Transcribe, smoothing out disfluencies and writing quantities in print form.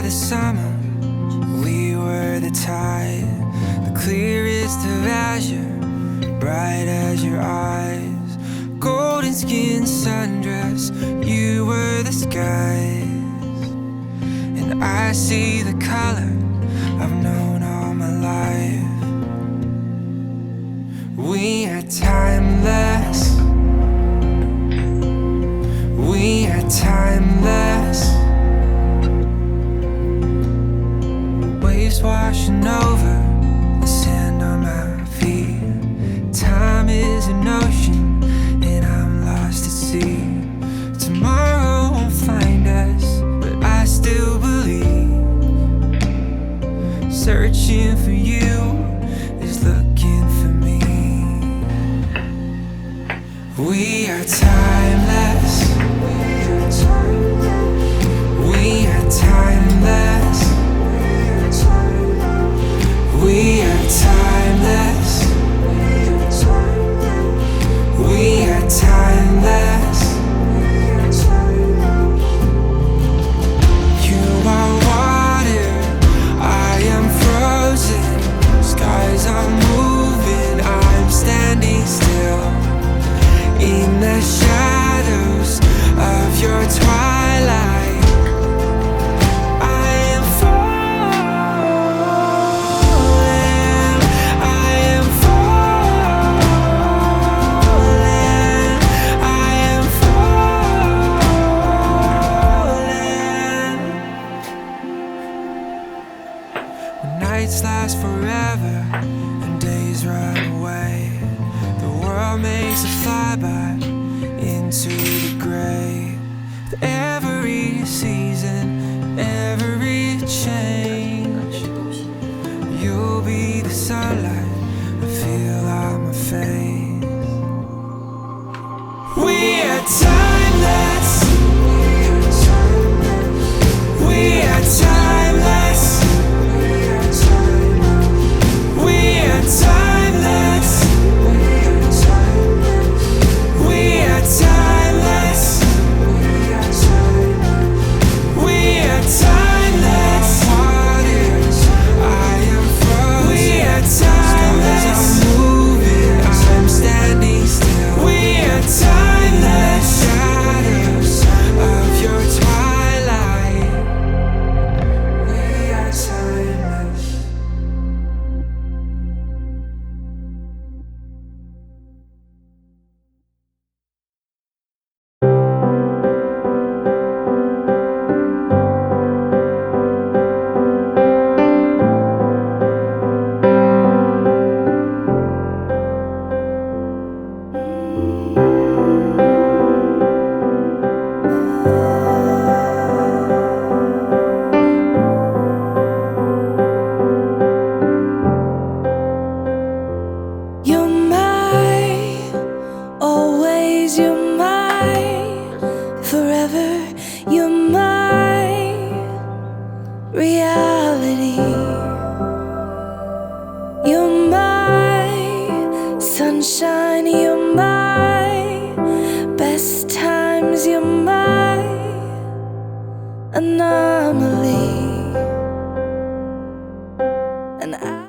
the summer, we were the tide, the clearest of azure, bright as your eyes. Golden skin sundress, you were the skies. And I see the color I've known all my life. We are timeless. We are timeless. Waves washing over the sand on my feet. Time is an ocean and I'm lost at sea. Tomorrow won't find us, but I still believe. Searching for you is looking for me. We are timeless. We are timeless. We are timeless. We are timeless. You are water, I am frozen. Skies are moving, I'm standing still. In the shadows of your twilight, I am falling. I am falling. I am falling. When nights last forever and days run away, the world makes a flyby into the gray. With every season, every change, you'll be the sunlight I feel on my face. We are timeless. We are timeless. We are timeless. We are timeless. We are timeless. Waters, I am frozen. We are timeless. I'm moving, I'm standing still. We are timeless. Shadows of your twilight. We are timeless. You're my, always you're my, forever you're my reality. You're my sunshine, you're my best times, you're my anomaly. And I